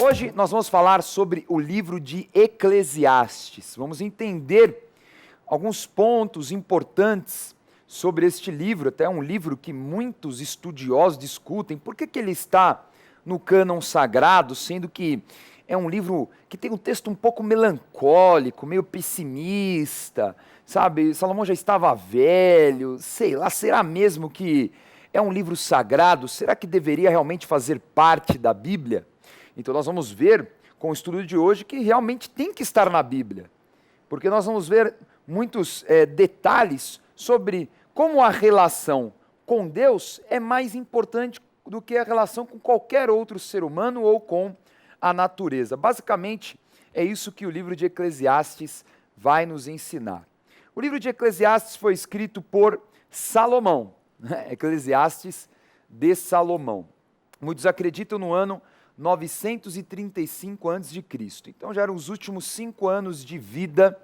Hoje nós vamos falar sobre o livro de Eclesiastes. Vamos entender alguns pontos importantes sobre este livro, até um livro que muitos estudiosos discutem. Por que ele está no cânon sagrado, sendo que é um livro que tem um texto um pouco melancólico, meio pessimista, sabe? Salomão já estava velho, sei lá, será mesmo que é um livro sagrado? Será que deveria realmente fazer parte da Bíblia? Então nós vamos ver com o estudo de hoje que realmente tem que estar na Bíblia, porque nós vamos ver muitos detalhes sobre como a relação com Deus é mais importante do que a relação com qualquer outro ser humano ou com a natureza. Basicamente, é isso que o livro de Eclesiastes vai nos ensinar. O livro de Eclesiastes foi escrito por Salomão, Eclesiastes de Salomão. Muitos acreditam no ano 935 a.C. Então já eram os últimos 5 anos de vida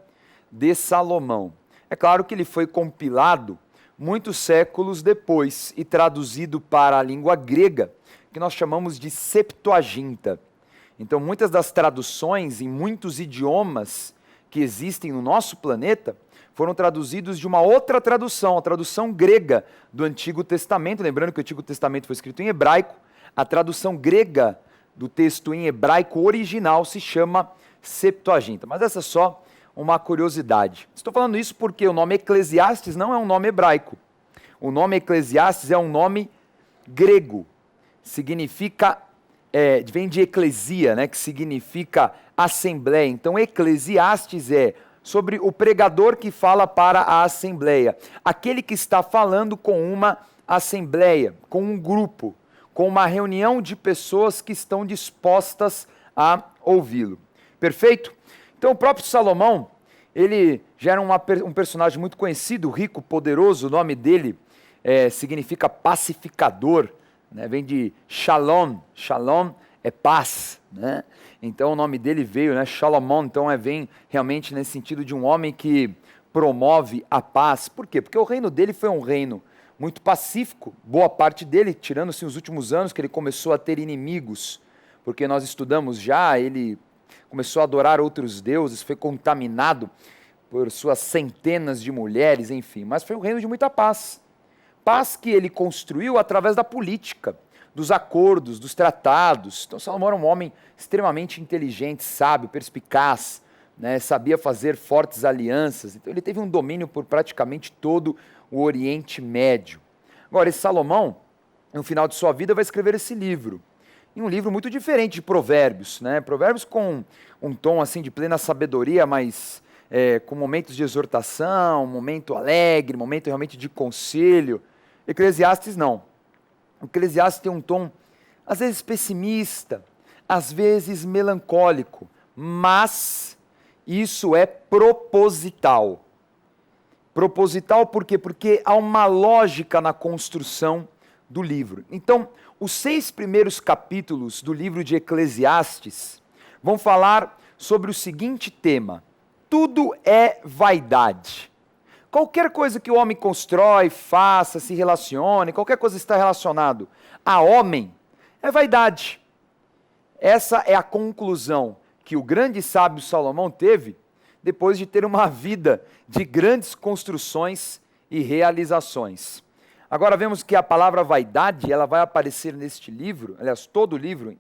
de Salomão. É claro que ele foi compilado muitos séculos depois e traduzido para a língua grega, que nós chamamos de Septuaginta. Então muitas das traduções em muitos idiomas que existem no nosso planeta foram traduzidos de uma outra tradução, a tradução grega do Antigo Testamento. Lembrando que o Antigo Testamento foi escrito em hebraico, a tradução grega do texto em hebraico original se chama Septuaginta. Mas essa é só uma curiosidade. Estou falando isso porque o nome Eclesiastes não é um nome hebraico. O nome Eclesiastes é um nome grego. Significa, vem de eclesia, né, que significa assembleia. Então Eclesiastes é sobre o pregador que fala para a assembleia. Aquele que está falando com uma assembleia, com um grupo, com uma reunião de pessoas que estão dispostas a ouvi-lo. Perfeito? Então o próprio Salomão, ele já era um personagem muito conhecido, rico, poderoso. O nome dele significa pacificador, né? Vem de Shalom. Shalom é paz, né? Então o nome dele veio, né? Salomão, então vem realmente nesse sentido de um homem que promove a paz. Por quê? Porque o reino dele foi um reino muito pacífico, boa parte dele, tirando-se os últimos anos que ele começou a ter inimigos, porque nós estudamos já, ele começou a adorar outros deuses, foi contaminado por suas centenas de mulheres, enfim, mas foi um reino de muita paz. Paz que ele construiu através da política, dos acordos, dos tratados. Então Salomão era um homem extremamente inteligente, sábio, perspicaz, né, sabia fazer fortes alianças. Então ele teve um domínio por praticamente todo o Oriente Médio. Agora, esse Salomão, no final de sua vida, vai escrever esse livro. E um livro muito diferente de Provérbios, né? Provérbios com um tom assim de plena sabedoria, mas com momentos de exortação, momento alegre, momento realmente de conselho. Eclesiastes não. Eclesiastes tem um tom, às vezes pessimista, às vezes melancólico, mas isso é proposital. Proposital por quê? Porque há uma lógica na construção do livro. Então, os 6 primeiros capítulos do livro de Eclesiastes vão falar sobre o seguinte tema: tudo é vaidade. Qualquer coisa que o homem constrói, faça, se relacione, qualquer coisa que está relacionado a homem, é vaidade. Essa é a conclusão que o grande sábio Salomão teve depois de ter uma vida de grandes construções e realizações. Agora vemos que a palavra vaidade, ela vai aparecer neste livro, aliás, todo o livro,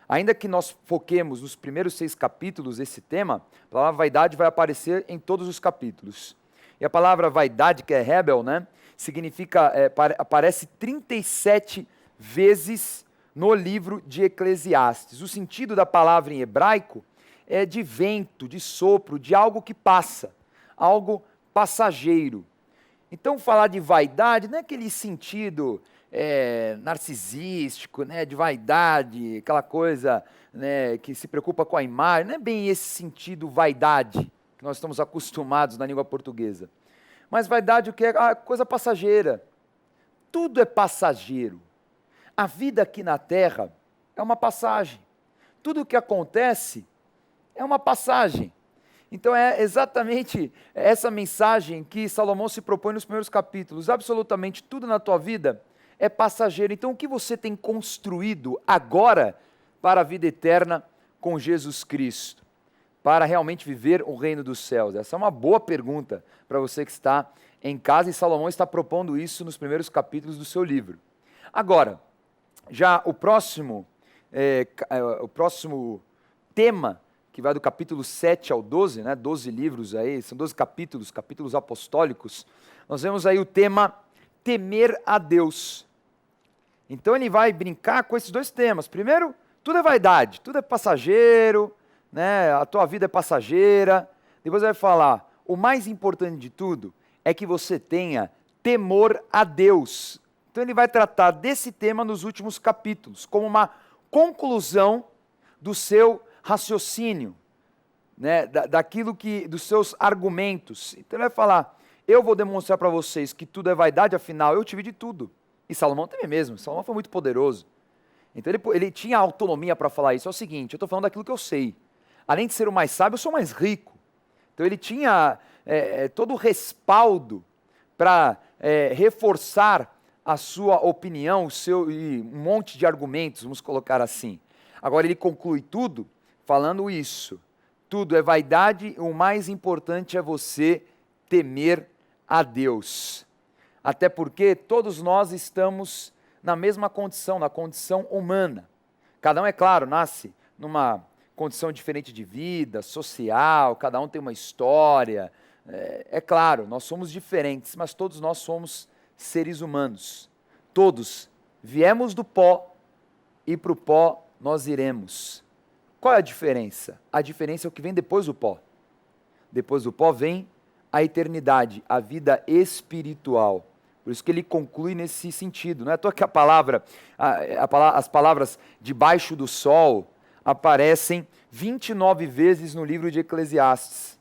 ainda que nós foquemos nos primeiros 6 capítulos esse tema, a palavra vaidade vai aparecer em todos os capítulos. E a palavra vaidade, que é rebel, né, significa, aparece 37 vezes no livro de Eclesiastes. O sentido da palavra em hebraico é de vento, de sopro, de algo que passa, algo passageiro. Então falar de vaidade não é aquele sentido narcisístico, né, de vaidade, aquela coisa, né, que se preocupa com a imagem, não é bem esse sentido vaidade que nós estamos acostumados na língua portuguesa. Mas vaidade o que é? Coisa passageira. Tudo é passageiro. A vida aqui na Terra é uma passagem. Tudo o que acontece é uma passagem. Então é exatamente essa mensagem que Salomão se propõe nos primeiros capítulos. Absolutamente tudo na tua vida é passageiro. Então o que você tem construído agora para a vida eterna com Jesus Cristo para realmente viver o reino dos céus? Essa é uma boa pergunta para você que está em casa, e Salomão está propondo isso nos primeiros capítulos do seu livro. Agora, já o próximo tema, que vai do capítulo 7 ao 12, 12 livros aí, são 12 capítulos apostólicos, nós vemos aí o tema temer a Deus. Então ele vai brincar com esses dois temas. Primeiro, tudo é vaidade, tudo é passageiro, a tua vida é passageira. Depois ele vai falar, o mais importante de tudo é que você tenha temor a Deus. Então ele vai tratar desse tema nos últimos capítulos, como uma conclusão do seu raciocínio, dos seus argumentos. Então ele vai falar, eu vou demonstrar para vocês que tudo é vaidade, afinal eu tive de tudo. E Salomão também mesmo, Salomão foi muito poderoso. Então ele tinha autonomia para falar isso. É o seguinte, eu estou falando daquilo que eu sei. Além de ser o mais sábio, eu sou o mais rico. Então ele tinha todo o respaldo para reforçar a sua opinião, e um monte de argumentos, vamos colocar assim. Agora ele conclui tudo falando isso. Tudo é vaidade, o mais importante é você temer a Deus. Até porque todos nós estamos na mesma condição, na condição humana. Cada um, é claro, nasce numa condição diferente de vida, social, cada um tem uma história. É claro, nós somos diferentes, mas todos nós somos seres humanos. Todos viemos do pó e para o pó nós iremos. Qual é a diferença? A diferença é o que vem depois do pó. Depois do pó vem a eternidade, a vida espiritual. Por isso que ele conclui nesse sentido. Não é à toa que as palavras debaixo do sol aparecem 29 vezes no livro de Eclesiastes.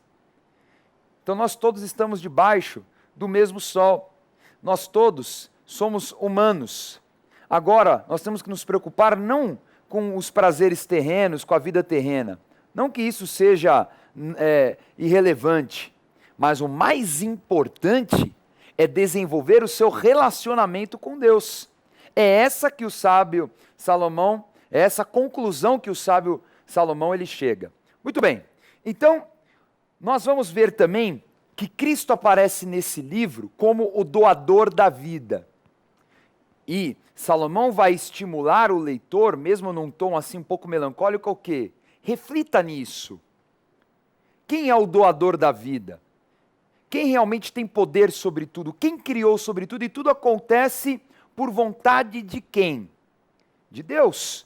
Então nós todos estamos debaixo do mesmo sol. Nós todos somos humanos. Agora, nós temos que nos preocupar não com os prazeres terrenos, com a vida terrena. Não que isso seja irrelevante, mas o mais importante é desenvolver o seu relacionamento com Deus. É essa que o sábio Salomão, é essa conclusão que o sábio Salomão ele chega. Muito bem, então nós vamos ver também que Cristo aparece nesse livro como o doador da vida. E Salomão vai estimular o leitor, mesmo num tom assim um pouco melancólico, o quê? Reflita nisso. Quem é o doador da vida? Quem realmente tem poder sobre tudo? Quem criou sobre tudo? E tudo acontece por vontade de quem? De Deus.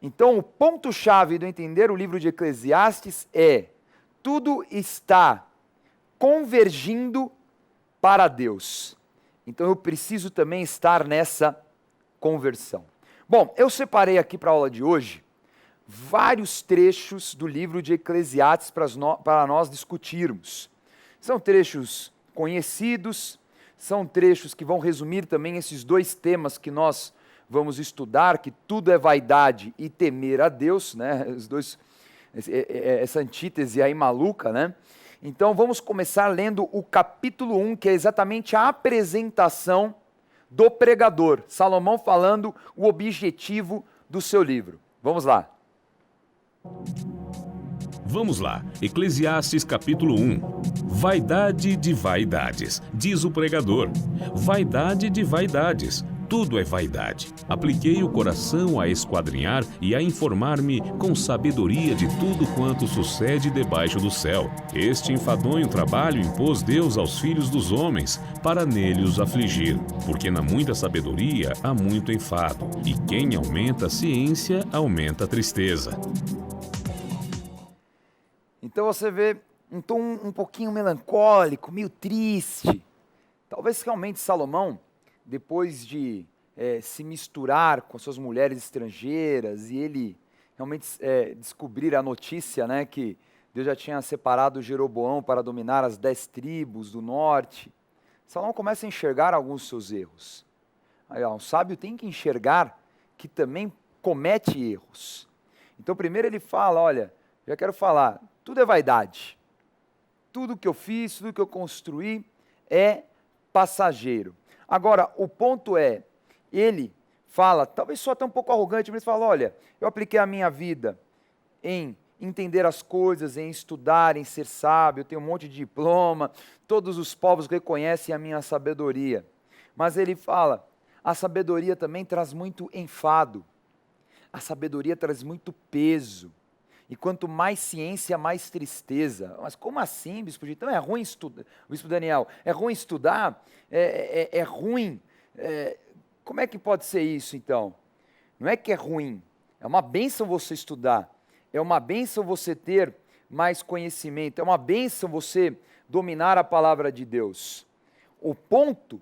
Então, o ponto-chave do entender o livro de Eclesiastes é: tudo está convergindo para Deus. Então, eu preciso também estar nessa conversão. Bom, eu separei aqui para a aula de hoje vários trechos do livro de Eclesiastes para nós discutirmos. São trechos conhecidos, são trechos que vão resumir também esses dois temas que nós vamos estudar, que tudo é vaidade e temer a Deus, os dois, essa antítese aí maluca, Então vamos começar lendo o capítulo 1, que é exatamente a apresentação do pregador. Salomão falando o objetivo do seu livro. Vamos lá. Vamos lá, Eclesiastes capítulo 1. Vaidade de vaidades, diz o pregador. Vaidade de vaidades, tudo é vaidade. Apliquei o coração a esquadrinhar e a informar-me com sabedoria de tudo quanto sucede debaixo do céu. Este enfadonho trabalho impôs Deus aos filhos dos homens, para nele os afligir. Porque na muita sabedoria há muito enfado, e quem aumenta a ciência, aumenta a tristeza. Então você vê um tom um pouquinho melancólico, meio triste. Talvez realmente Salomão, depois de se misturar com suas mulheres estrangeiras e ele realmente descobrir a notícia, que Deus já tinha separado Jeroboão para dominar as 10 tribos do norte, Salomão começa a enxergar alguns dos seus erros. Aí, um sábio tem que enxergar que também comete erros. Então primeiro ele fala, olha, já quero falar, tudo é vaidade. Tudo que eu fiz, tudo que eu construí é passageiro. Agora, o ponto é, ele fala, talvez só até um pouco arrogante, mas ele fala, olha, eu apliquei a minha vida em entender as coisas, em estudar, em ser sábio, eu tenho um monte de diploma, todos os povos reconhecem a minha sabedoria. Mas ele fala, a sabedoria também traz muito enfado, a sabedoria traz muito peso. E quanto mais ciência, mais tristeza. Mas como assim, Bispo Gito? Então é ruim estudar, Bispo Daniel, é ruim estudar? É ruim? Como é que pode ser isso então? Não é que é ruim, é uma bênção você estudar, é uma bênção você ter mais conhecimento, é uma bênção você dominar a palavra de Deus. O ponto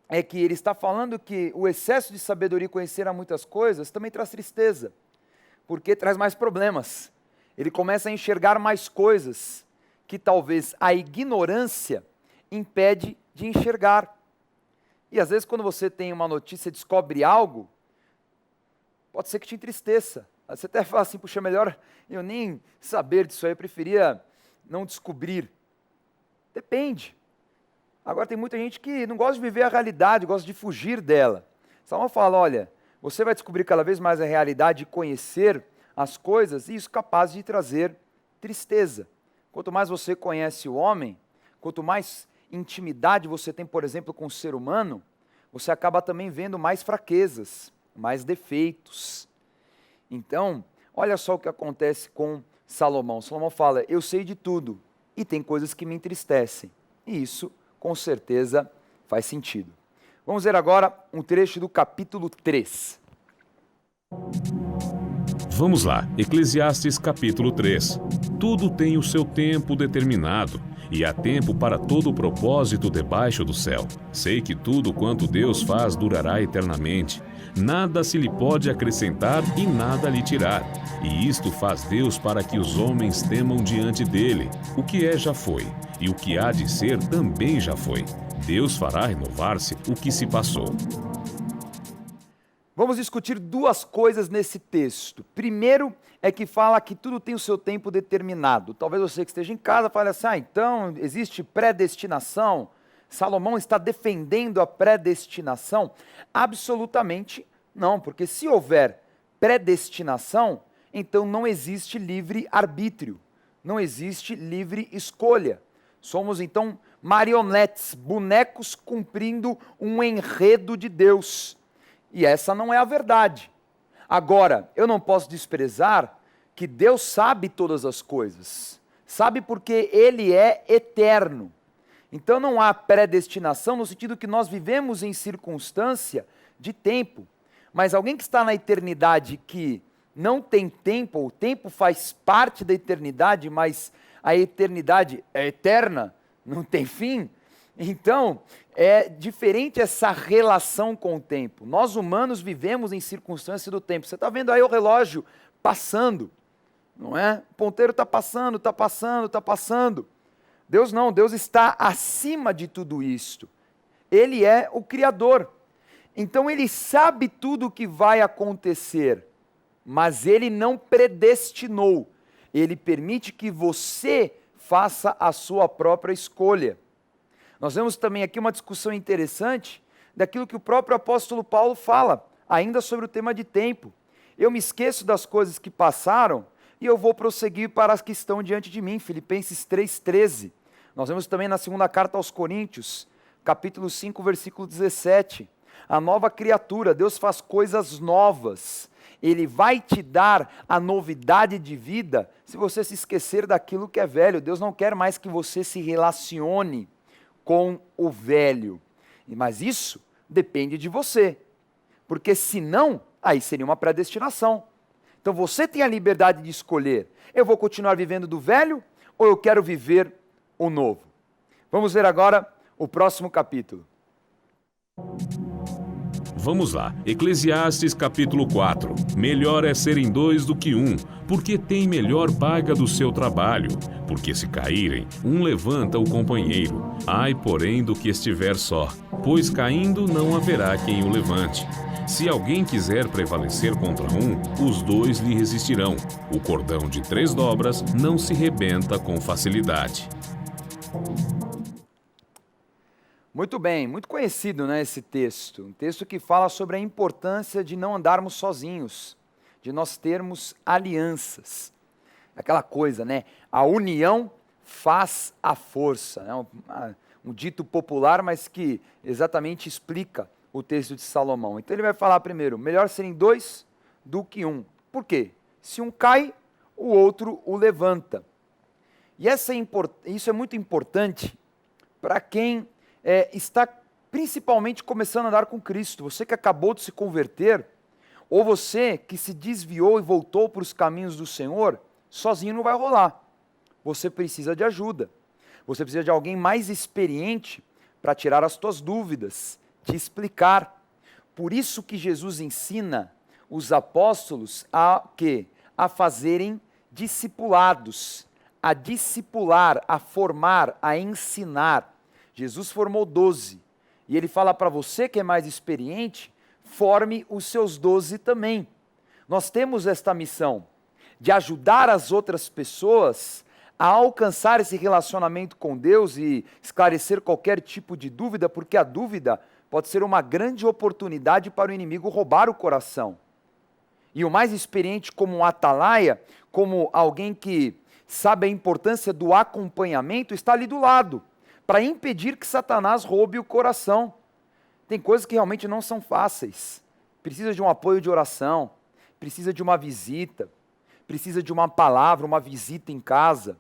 é que ele está falando que o excesso de sabedoria e conhecer a muitas coisas também traz tristeza, porque traz mais problemas. Ele começa a enxergar mais coisas que talvez a ignorância impede de enxergar. E às vezes quando você tem uma notícia, descobre algo, pode ser que te entristeça. Você até fala assim, puxa, melhor eu nem saber disso aí, eu preferia não descobrir. Depende. Agora tem muita gente que não gosta de viver a realidade, gosta de fugir dela. Salomão fala, olha, você vai descobrir cada vez mais a realidade e conhecer as coisas, e isso é capaz de trazer tristeza. Quanto mais você conhece o homem, quanto mais intimidade você tem, por exemplo, com o ser humano, você acaba também vendo mais fraquezas, mais defeitos. Então, olha só o que acontece com Salomão. Salomão fala, eu sei de tudo, e tem coisas que me entristecem. E isso, com certeza, faz sentido. Vamos ver agora um trecho do capítulo 3. Vamos lá, Eclesiastes capítulo 3. Tudo tem o seu tempo determinado, e há tempo para todo o propósito debaixo do céu. Sei que tudo quanto Deus faz durará eternamente. Nada se lhe pode acrescentar e nada lhe tirar. E isto faz Deus para que os homens temam diante dele. O que é já foi, e o que há de ser também já foi. Deus fará renovar-se o que se passou. Vamos discutir duas coisas nesse texto. Primeiro é que fala que tudo tem o seu tempo determinado. Talvez você que esteja em casa fale assim, então existe predestinação? Salomão está defendendo a predestinação? Absolutamente não, porque se houver predestinação, então não existe livre arbítrio, não existe livre escolha. Somos então marionetes, bonecos cumprindo um enredo de Deus. E essa não é a verdade. Agora, eu não posso desprezar que Deus sabe todas as coisas. Sabe porque Ele é eterno. Então não há predestinação no sentido que nós vivemos em circunstância de tempo. Mas alguém que está na eternidade que não tem tempo, o tempo faz parte da eternidade, mas a eternidade é eterna, não tem fim. Então, é diferente essa relação com o tempo. Nós humanos vivemos em circunstância do tempo. Você está vendo aí o relógio passando, não é? O ponteiro está passando, está passando, está passando. Deus não, Deus está acima de tudo isto. Ele é o Criador. Então Ele sabe tudo o que vai acontecer, mas Ele não predestinou. Ele permite que você faça a sua própria escolha. Nós vemos também aqui uma discussão interessante daquilo que o próprio apóstolo Paulo fala, ainda sobre o tema de tempo. Eu me esqueço das coisas que passaram e eu vou prosseguir para as que estão diante de mim. Filipenses 3,13. Nós vemos também na segunda carta aos Coríntios, capítulo 5, versículo 17. A nova criatura, Deus faz coisas novas. Ele vai te dar a novidade de vida se você se esquecer daquilo que é velho. Deus não quer mais que você se relacione com o velho. Mas isso depende de você. Porque senão, aí seria uma predestinação. Então você tem a liberdade de escolher. Eu vou continuar vivendo do velho ou eu quero viver o novo? Vamos ver agora o próximo capítulo. Vamos lá, Eclesiastes capítulo 4. Melhor é serem dois do que um, porque tem melhor paga do seu trabalho. Porque se caírem, um levanta o companheiro. Ai, porém, do que estiver só, pois caindo não haverá quem o levante. Se alguém quiser prevalecer contra um, os dois lhe resistirão. O cordão de 3 dobras não se rebenta com facilidade. Muito bem, muito conhecido, né, esse texto. Um texto que fala sobre a importância de não andarmos sozinhos, de nós termos alianças. Aquela coisa, né? A união faz a força. Né? Um dito popular, mas que exatamente explica o texto de Salomão. Então ele vai falar primeiro, melhor serem dois do que um. Por quê? Se um cai, o outro o levanta. E isso é muito importante para quem está principalmente começando a andar com Cristo. Você que acabou de se converter, ou você que se desviou e voltou para os caminhos do Senhor, sozinho não vai rolar. Você precisa de ajuda. Você precisa de alguém mais experiente para tirar as tuas dúvidas, te explicar. Por isso que Jesus ensina os apóstolos a quê? A fazerem discipulados, a discipular, a formar, a ensinar. Jesus formou 12. E ele fala para você que é mais experiente, forme os seus 12 também. Nós temos esta missão de ajudar as outras pessoas a alcançar esse relacionamento com Deus e esclarecer qualquer tipo de dúvida, porque a dúvida pode ser uma grande oportunidade para o inimigo roubar o coração. E o mais experiente como um atalaia, como alguém que sabe a importância do acompanhamento, está ali do lado, para impedir que Satanás roube o coração. Tem coisas que realmente não são fáceis. Precisa de um apoio de oração, precisa de uma visita, precisa de uma palavra, uma visita em casa.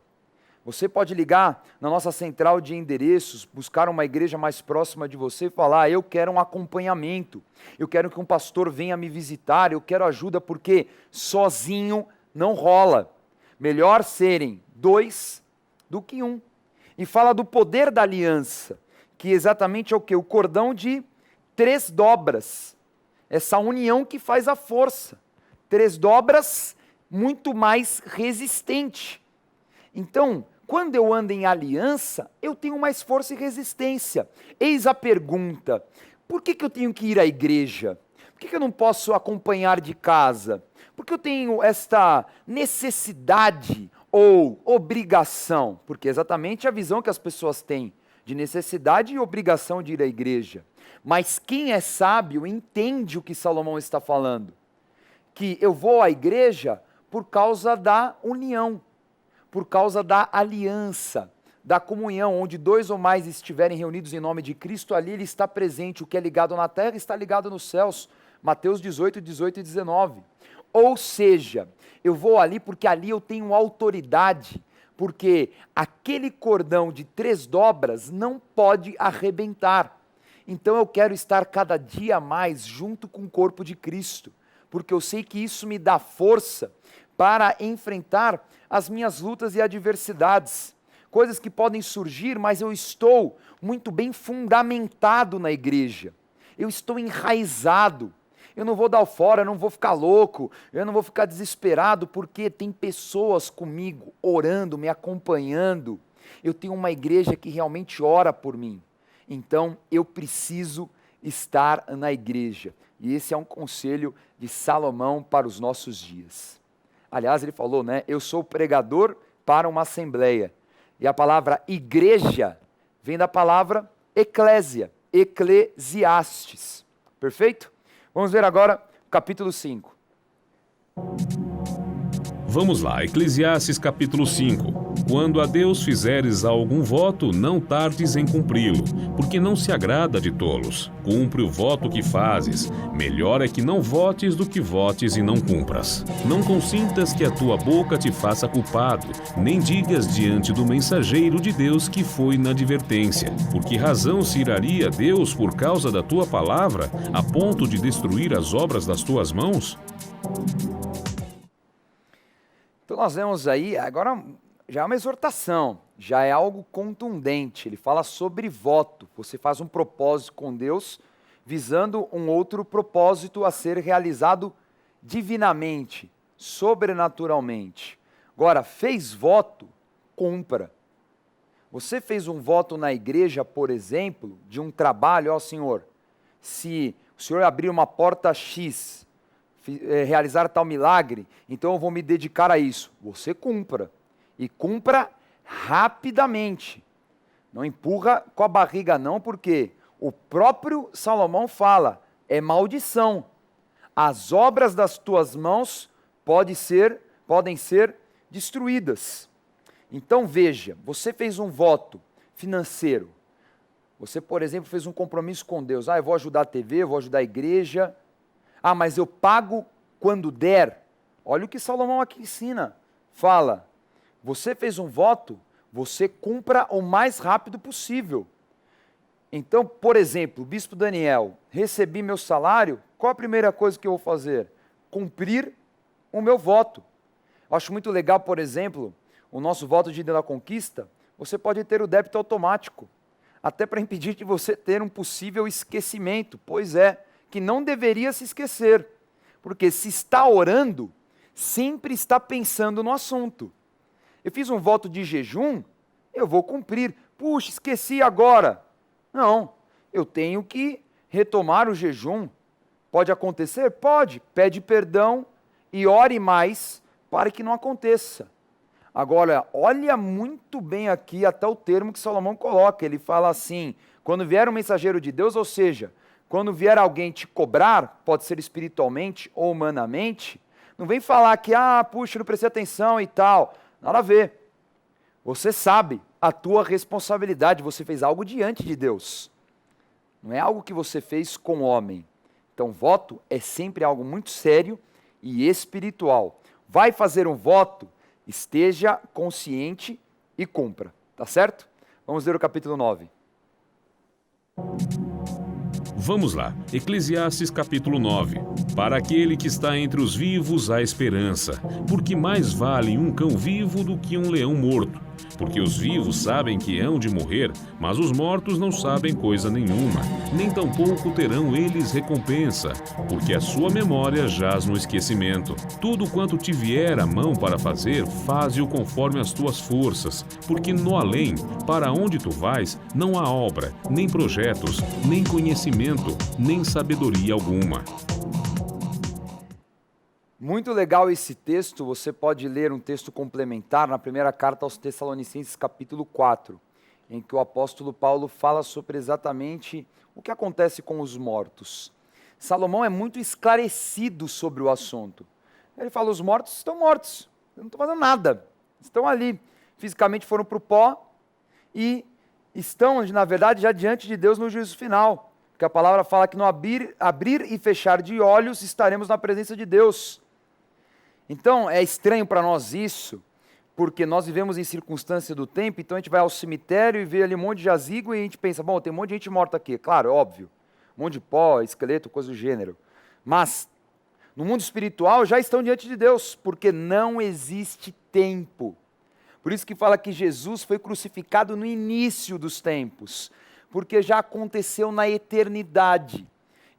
Você pode ligar na nossa central de endereços, buscar uma igreja mais próxima de você e falar, eu quero um acompanhamento, eu quero que um pastor venha me visitar, eu quero ajuda, porque sozinho não rola. Melhor serem dois do que um. E fala do poder da aliança, que exatamente é o quê? O cordão de 3 dobras. Essa união que faz a força. 3 dobras, muito mais resistente. Então, quando eu ando em aliança, eu tenho mais força e resistência. Eis a pergunta, por que eu tenho que ir à igreja? Por que eu não posso acompanhar de casa? Por que eu tenho esta necessidade ou obrigação? Porque é exatamente a visão que as pessoas têm de necessidade e obrigação de ir à igreja. Mas quem é sábio entende o que Salomão está falando. Que eu vou à igreja por causa da união, por causa da aliança, da comunhão, onde 2 ou mais estiverem reunidos em nome de Cristo, ali ele está presente. O que é ligado na terra está ligado nos céus. Mateus 18, 18 e 19. Ou seja, eu vou ali porque ali eu tenho autoridade, porque aquele cordão de 3 dobras não pode arrebentar. Então eu quero estar cada dia mais junto com o corpo de Cristo, porque eu sei que isso me dá força para enfrentar as minhas lutas e adversidades, coisas que podem surgir, mas eu estou muito bem fundamentado na igreja, eu estou enraizado, eu não vou dar o fora, eu não vou ficar louco, eu não vou ficar desesperado, porque tem pessoas comigo, orando, me acompanhando, eu tenho uma igreja que realmente ora por mim, então eu preciso estar na igreja, e esse é um conselho de Salomão para os nossos dias. Aliás, ele falou, né? Eu sou pregador para uma assembleia. E a palavra igreja vem da palavra eclésia, eclesiastes. Perfeito? Vamos ver agora o capítulo 5. Vamos lá, Eclesiastes capítulo 5. Quando a Deus fizeres algum voto, não tardes em cumpri-lo, porque não se agrada de tolos. Cumpre o voto que fazes. Melhor é que não votes do que votes e não cumpras. Não consintas que a tua boca te faça culpado, nem digas diante do mensageiro de Deus que foi na advertência. Por que razão se iraria Deus por causa da tua palavra, a ponto de destruir as obras das tuas mãos? Então nós vemos aí, agora já é uma exortação, já é algo contundente. Ele fala sobre voto. Você faz um propósito com Deus, visando um outro propósito a ser realizado divinamente, sobrenaturalmente. Agora, fez voto, cumpra. Você fez um voto na igreja, por exemplo, de um trabalho, ó Senhor, se o Senhor abrir uma porta X, realizar tal milagre, então eu vou me dedicar a isso. Você cumpra. E cumpra rapidamente. Não empurra com a barriga não, porque o próprio Salomão fala, é maldição. As obras das tuas mãos podem ser destruídas. Então veja, você fez um voto financeiro. Você, por exemplo, fez um compromisso com Deus. Eu vou ajudar a TV, eu vou ajudar a igreja. Mas eu pago quando der. Olha o que Salomão aqui ensina. Fala, você fez um voto, você cumpra o mais rápido possível. Então, por exemplo, Bispo Daniel, recebi meu salário, qual a primeira coisa que eu vou fazer? Cumprir o meu voto. Eu acho muito legal, por exemplo, o nosso voto de Dia da Conquista, você pode ter o débito automático, até para impedir de você ter um possível esquecimento. Pois é, que não deveria se esquecer, porque se está orando, sempre está pensando no assunto. Eu fiz um voto de jejum, eu vou cumprir. Puxa, esqueci agora. Não, eu tenho que retomar o jejum. Pode acontecer? Pode. Pede perdão e ore mais para que não aconteça. Agora, olha muito bem aqui até o termo que Salomão coloca. Ele fala assim, quando vier um mensageiro de Deus, ou seja, quando vier alguém te cobrar, pode ser espiritualmente ou humanamente, não vem falar que, puxa, não prestei atenção e tal. Nada a ver. Você sabe a tua responsabilidade, você fez algo diante de Deus. Não é algo que você fez com o homem. Então, voto é sempre algo muito sério e espiritual. Vai fazer um voto, esteja consciente e cumpra. Tá certo? Vamos ler o capítulo 9. Vamos lá, Eclesiastes capítulo 9. Para aquele que está entre os vivos há esperança, porque mais vale um cão vivo do que um leão morto. Porque os vivos sabem que hão de morrer, mas os mortos não sabem coisa nenhuma, nem tampouco terão eles recompensa, porque a sua memória jaz no esquecimento. Tudo quanto te vier à mão para fazer, faze-o conforme as tuas forças, porque no além, para onde tu vais, não há obra, nem projetos, nem conhecimento, nem sabedoria alguma. Muito legal esse texto, você pode ler um texto complementar na primeira carta aos Tessalonicenses, capítulo 4, em que o apóstolo Paulo fala sobre exatamente o que acontece com os mortos. Salomão é muito esclarecido sobre o assunto. Ele fala, os mortos estão mortos, não estão fazendo nada, estão ali, fisicamente foram para o pó e estão, na verdade, já diante de Deus no juízo final, porque a palavra fala que no abrir e fechar de olhos estaremos na presença de Deus. Então, é estranho para nós isso, porque nós vivemos em circunstância do tempo, então a gente vai ao cemitério e vê ali um monte de jazigo e a gente pensa, tem um monte de gente morta aqui. Claro, é óbvio, um monte de pó, esqueleto, coisa do gênero. Mas, no mundo espiritual, já estão diante de Deus, porque não existe tempo. Por isso que fala que Jesus foi crucificado no início dos tempos, porque já aconteceu na eternidade.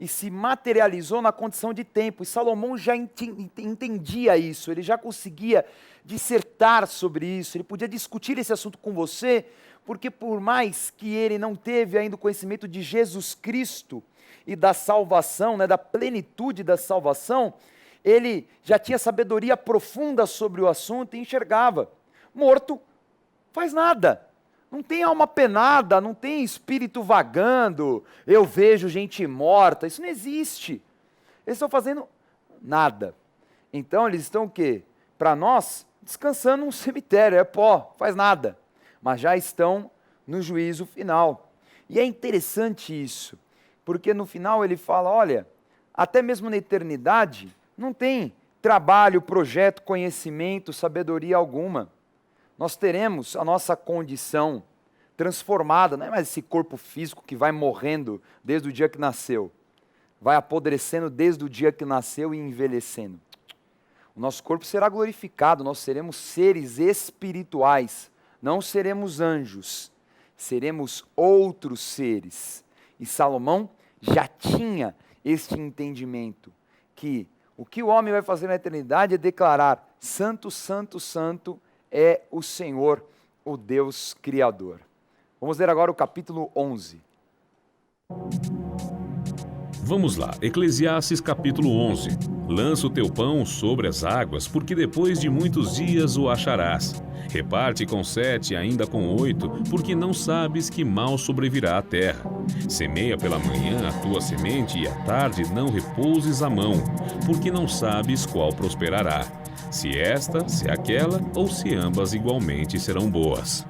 E se materializou na condição de tempo. E Salomão já entendia isso, ele já conseguia dissertar sobre isso, ele podia discutir esse assunto com você, porque por mais que ele não teve ainda o conhecimento de Jesus Cristo e da salvação, da plenitude da salvação, ele já tinha sabedoria profunda sobre o assunto e enxergava. Morto, faz nada. Não tem alma penada, não tem espírito vagando, eu vejo gente morta, isso não existe. Eles estão fazendo nada. Então eles estão o quê? Para nós, descansando num cemitério, é pó, faz nada. Mas já estão no juízo final. E é interessante isso, porque no final ele fala, olha, até mesmo na eternidade, não tem trabalho, projeto, conhecimento, sabedoria alguma. Nós teremos a nossa condição transformada, não é mais esse corpo físico que vai morrendo desde o dia que nasceu, vai apodrecendo desde o dia que nasceu e envelhecendo. O nosso corpo será glorificado, nós seremos seres espirituais, não seremos anjos, seremos outros seres. E Salomão já tinha este entendimento, que o que o homem vai fazer na eternidade é declarar, santo, santo, santo, é o Senhor, o Deus Criador. Vamos ler agora o capítulo 11. Vamos lá, Eclesiastes capítulo 11. Lança o teu pão sobre as águas, porque depois de muitos dias o acharás. Reparte com 7, ainda com 8, porque não sabes que mal sobrevirá à terra. Semeia pela manhã a tua semente, e à tarde não repouses a mão, porque não sabes qual prosperará. Se esta, se aquela, ou se ambas igualmente serão boas.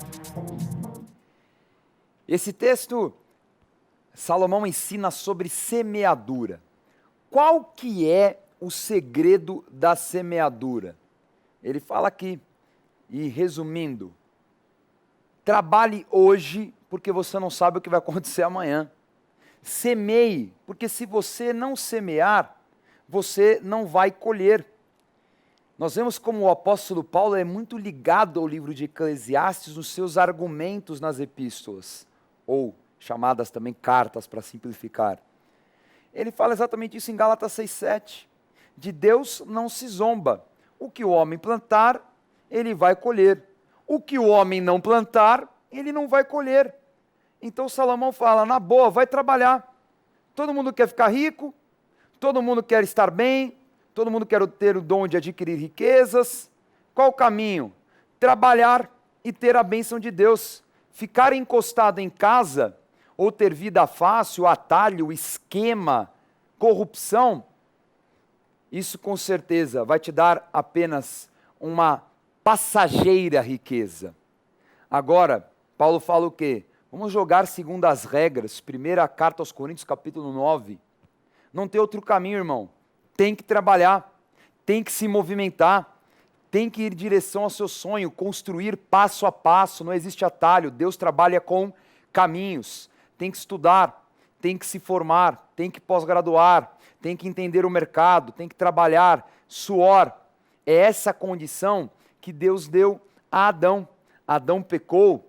Esse texto, Salomão ensina sobre semeadura. Qual que é o segredo da semeadura? Ele fala aqui, e resumindo, trabalhe hoje, porque você não sabe o que vai acontecer amanhã. Semeie, porque se você não semear, você não vai colher. Nós vemos como o apóstolo Paulo é muito ligado ao livro de Eclesiastes nos seus argumentos nas epístolas, ou chamadas também cartas, para simplificar. Ele fala exatamente isso em Gálatas 6,7. De Deus não se zomba. O que o homem plantar, ele vai colher. O que o homem não plantar, ele não vai colher. Então Salomão fala, na boa, vai trabalhar. Todo mundo quer ficar rico, todo mundo quer estar bem, todo mundo quer ter o dom de adquirir riquezas. Qual o caminho? Trabalhar e ter a bênção de Deus. Ficar encostado em casa, ou ter vida fácil, atalho, esquema, corrupção, isso com certeza vai te dar apenas uma passageira riqueza. Agora, Paulo fala o quê? Vamos jogar segundo as regras, primeira carta aos Coríntios, capítulo 9. Não tem outro caminho, irmão. Tem que trabalhar, tem que se movimentar, tem que ir em direção ao seu sonho, construir passo a passo, não existe atalho, Deus trabalha com caminhos. Tem que estudar, tem que se formar, tem que pós-graduar, tem que entender o mercado, tem que trabalhar, suor. É essa condição que Deus deu a Adão. Adão pecou,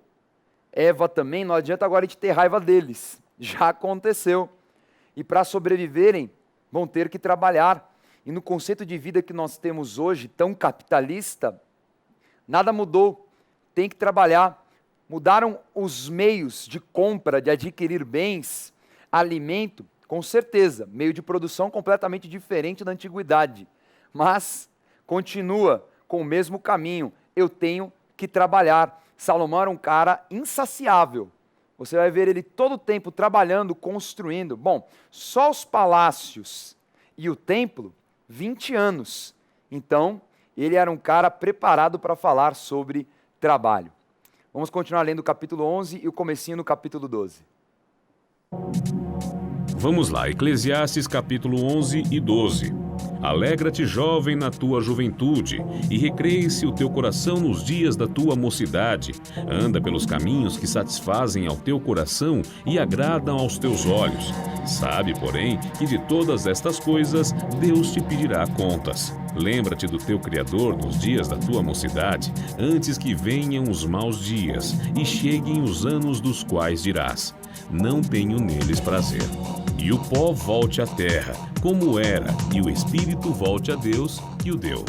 Eva também, não adianta agora a gente ter raiva deles, já aconteceu. E para sobreviverem, vão ter que trabalhar. E no conceito de vida que nós temos hoje, tão capitalista, nada mudou, tem que trabalhar. Mudaram os meios de compra, de adquirir bens, alimento, com certeza, meio de produção completamente diferente da antiguidade, mas continua com o mesmo caminho, eu tenho que trabalhar. Salomão era um cara insaciável, você vai ver ele todo o tempo trabalhando, construindo. Bom, só os palácios e o templo, 20 anos, então ele era um cara preparado para falar sobre trabalho. Vamos continuar lendo o capítulo 11 e o comecinho no capítulo 12. Vamos lá, Eclesiastes capítulo 11 e 12. Alegra-te, jovem, na tua juventude, e recreie-se o teu coração nos dias da tua mocidade. Anda pelos caminhos que satisfazem ao teu coração e agradam aos teus olhos. Sabe, porém, que de todas estas coisas Deus te pedirá contas. Lembra-te do teu Criador nos dias da tua mocidade, antes que venham os maus dias e cheguem os anos dos quais dirás: não tenho neles prazer. E o pó volte à terra, como era, e o espírito volte a Deus, que o deu.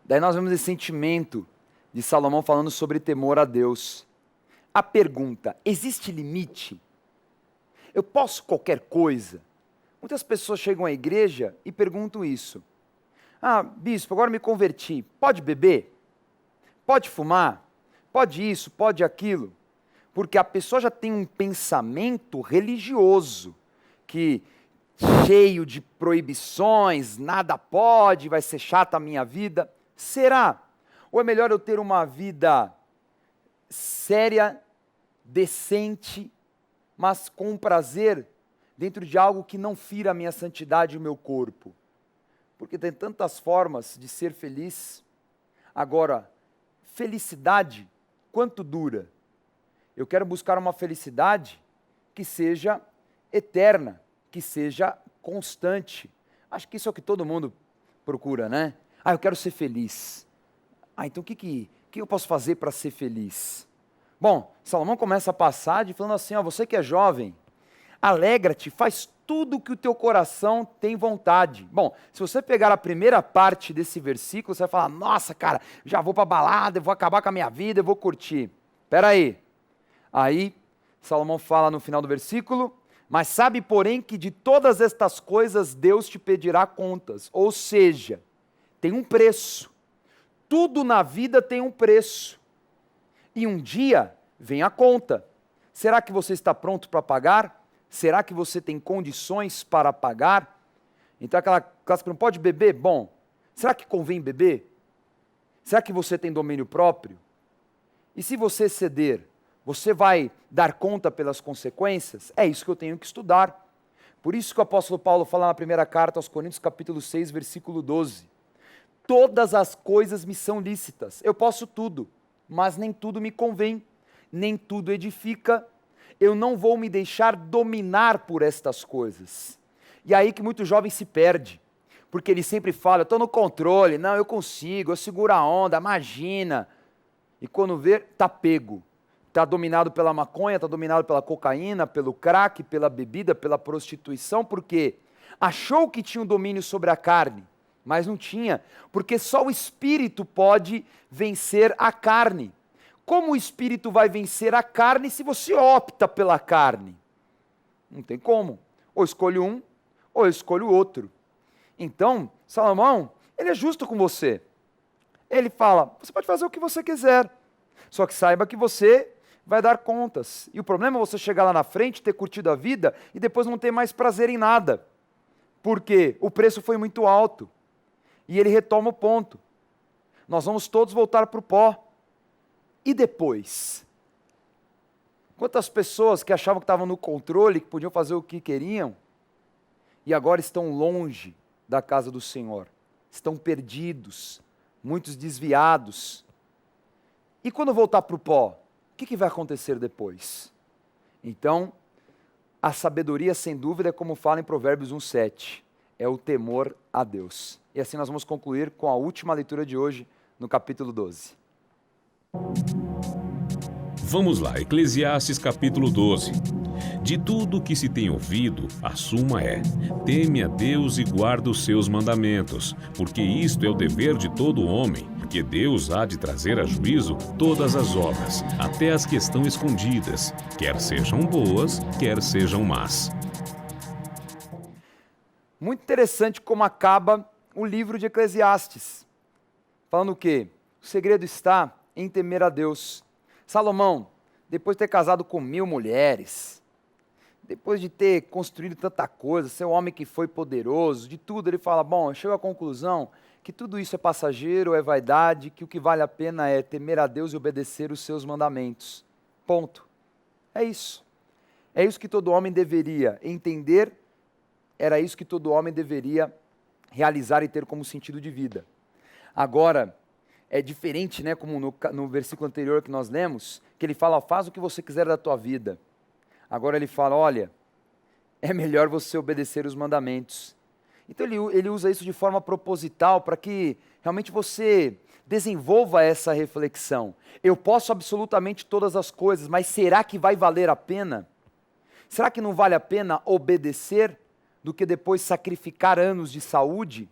Daí nós vemos esse sentimento de Salomão falando sobre temor a Deus. A pergunta, existe limite? Eu posso qualquer coisa? Muitas pessoas chegam à igreja e perguntam isso. Ah, bispo, agora me converti, pode beber? Pode fumar? Pode isso, pode aquilo? Porque a pessoa já tem um pensamento religioso, que cheio de proibições, nada pode, vai ser chata a minha vida. Será? Ou é melhor eu ter uma vida séria, decente, mas com prazer, dentro de algo que não fira a minha santidade e o meu corpo? Porque tem tantas formas de ser feliz. Agora, felicidade, quanto dura? Eu quero buscar uma felicidade que seja eterna, que seja constante. Acho que isso é o que todo mundo procura, né? Ah, eu quero ser feliz. Ah, então o que eu posso fazer para ser feliz? Bom, Salomão começa a passagem falando assim, ó, você que é jovem, alegra-te, faz tudo o que o teu coração tem vontade. Bom, se você pegar a primeira parte desse versículo, você vai falar, nossa, cara, já vou para a balada, eu vou acabar com a minha vida, eu vou curtir. Espera aí. Aí, Salomão fala no final do versículo, Mas sabe, porém, que de todas estas coisas Deus te pedirá contas. Ou seja, tem um preço. Tudo na vida tem um preço. E um dia vem a conta. Será que você está pronto para pagar? Será que você tem condições para pagar? Então aquela classe que não pode beber, bom, será que convém beber? Será que você tem domínio próprio? E se você ceder, você vai dar conta pelas consequências? É isso que eu tenho que estudar. Por isso que o apóstolo Paulo fala na primeira carta aos Coríntios, capítulo 6, versículo 12. Todas as coisas me são lícitas. Eu posso tudo, mas nem tudo me convém, nem tudo edifica. Eu não vou me deixar dominar por estas coisas. E é aí que muito jovem se perde, porque ele sempre fala, eu estou no controle, não, eu consigo, eu seguro a onda, imagina. E quando vê, está pego. Está dominado pela maconha, está dominado pela cocaína, pelo crack, pela bebida, pela prostituição, porque achou que tinha um domínio sobre a carne, mas não tinha, porque só o Espírito pode vencer a carne. Como o Espírito vai vencer a carne se você opta pela carne? Não tem como. Ou escolho um, ou eu escolho o outro. Então, Salomão, ele é justo com você. Ele fala, você pode fazer o que você quiser, só que saiba que você vai dar contas. E o problema é você chegar lá na frente, ter curtido a vida e depois não ter mais prazer em nada. Porque o preço foi muito alto. E ele retoma o ponto. Nós vamos todos voltar para o pó. E depois? Quantas pessoas que achavam que estavam no controle, que podiam fazer o que queriam, e agora estão longe da casa do Senhor, estão perdidos, muitos desviados. E quando voltar para o pó, o que vai acontecer depois? Então, a sabedoria, sem dúvida, é como fala em Provérbios 1:7, é o temor a Deus. E assim nós vamos concluir com a última leitura de hoje, no capítulo 12. Vamos lá, Eclesiastes capítulo 12. De tudo que se tem ouvido, a suma é: teme a Deus e guarda os seus mandamentos, porque isto é o dever de todo homem, porque Deus há de trazer a juízo todas as obras, até as que estão escondidas, quer sejam boas, quer sejam más. Muito interessante como acaba o livro de Eclesiastes. Falando o quê? O segredo está em temer a Deus. Salomão, depois de ter casado com 1000 mulheres, depois de ter construído tanta coisa, ser um homem que foi poderoso, de tudo, ele fala, bom, eu chego à conclusão que tudo isso é passageiro, é vaidade, que o que vale a pena é temer a Deus e obedecer os seus mandamentos. Ponto. É isso. É isso que todo homem deveria entender, era isso que todo homem deveria realizar e ter como sentido de vida. Agora, é diferente, né, como no versículo anterior que nós lemos, que ele fala, faz o que você quiser da tua vida. Agora ele fala, olha, é melhor você obedecer os mandamentos. Então ele usa isso de forma proposital para que realmente você desenvolva essa reflexão. Eu posso absolutamente todas as coisas, mas será que vai valer a pena? Será que não vale a pena obedecer do que depois sacrificar anos de saúde,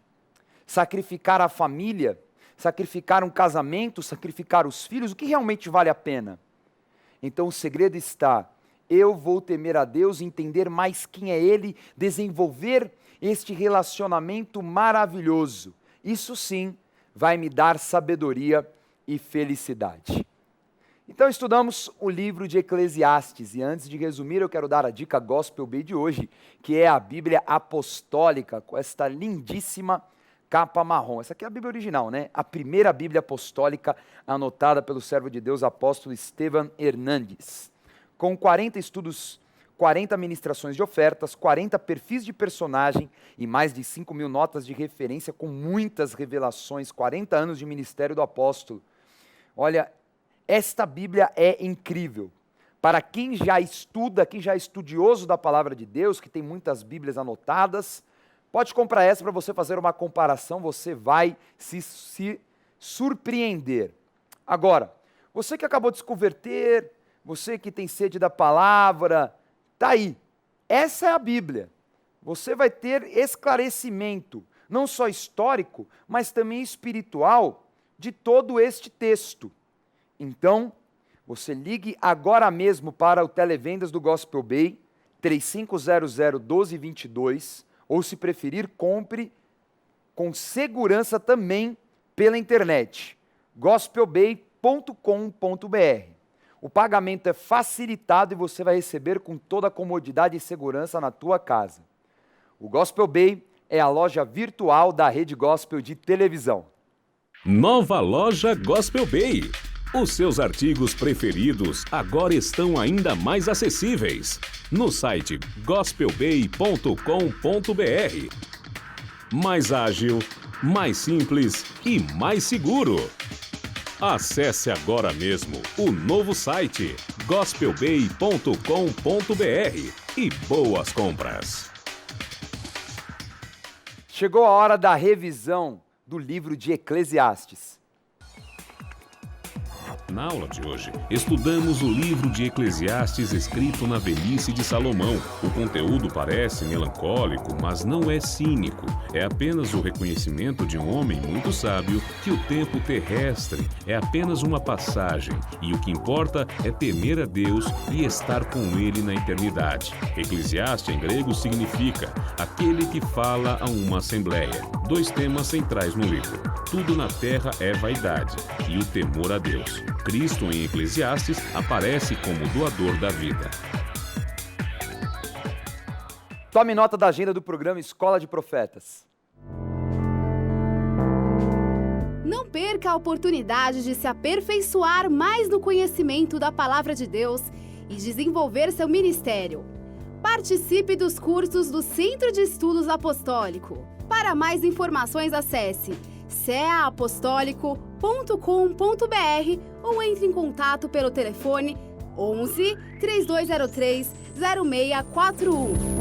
sacrificar a família, sacrificar um casamento, sacrificar os filhos? O que realmente vale a pena? Então o segredo está, eu vou temer a Deus, entender mais quem é Ele, desenvolver este relacionamento maravilhoso. Isso sim vai me dar sabedoria e felicidade. Então estudamos o livro de Eclesiastes e antes de resumir eu quero dar a dica Gospel Bay de hoje, que é a Bíblia Apostólica, com esta lindíssima capa marrom. Essa aqui é a Bíblia original, né? A primeira Bíblia Apostólica anotada pelo servo de Deus, apóstolo Esteban Hernandes. Com 40 estudos, 40 ministrações de ofertas, 40 perfis de personagem e mais de 5.000 notas de referência com muitas revelações, 40 anos de ministério do apóstolo. Olha, esta Bíblia é incrível. Para quem já estuda, quem já é estudioso da palavra de Deus, que tem muitas Bíblias anotadas, pode comprar essa para você fazer uma comparação, você vai se surpreender. Agora, você que acabou de se converter, você que tem sede da palavra, está aí. Essa é a Bíblia. Você vai ter esclarecimento, não só histórico, mas também espiritual, de todo este texto. Então, você ligue agora mesmo para o Televendas do Gospel Bay, 3500-1222, ou se preferir, compre com segurança também pela internet, gospelbay.com.br. O pagamento é facilitado e você vai receber com toda a comodidade e segurança na tua casa. O Gospel Bay é a loja virtual da Rede Gospel de televisão. Nova loja Gospel Bay. Os seus artigos preferidos agora estão ainda mais acessíveis no site gospelbay.com.br. Mais ágil, mais simples e mais seguro. Acesse agora mesmo o novo site gospelbay.com.br e boas compras. Chegou a hora da revisão do livro de Eclesiastes. Na aula de hoje, estudamos o livro de Eclesiastes escrito na velhice de Salomão. O conteúdo parece melancólico, mas não é cínico. É apenas o reconhecimento de um homem muito sábio que o tempo terrestre é apenas uma passagem e o que importa é temer a Deus e estar com Ele na eternidade. Eclesiastes em grego significa aquele que fala a uma assembleia. 2 temas centrais no livro. Tudo na terra é vaidade e o temor a Deus. Cristo em Eclesiastes aparece como doador da vida. Tome nota da agenda do programa Escola de Profetas. Não perca a oportunidade de se aperfeiçoar mais no conhecimento da Palavra de Deus e desenvolver seu ministério. Participe dos cursos do Centro de Estudos Apostólico. Para mais informações, acesse ceaapostólico.com.br ou entre em contato pelo telefone 11 3203 0641.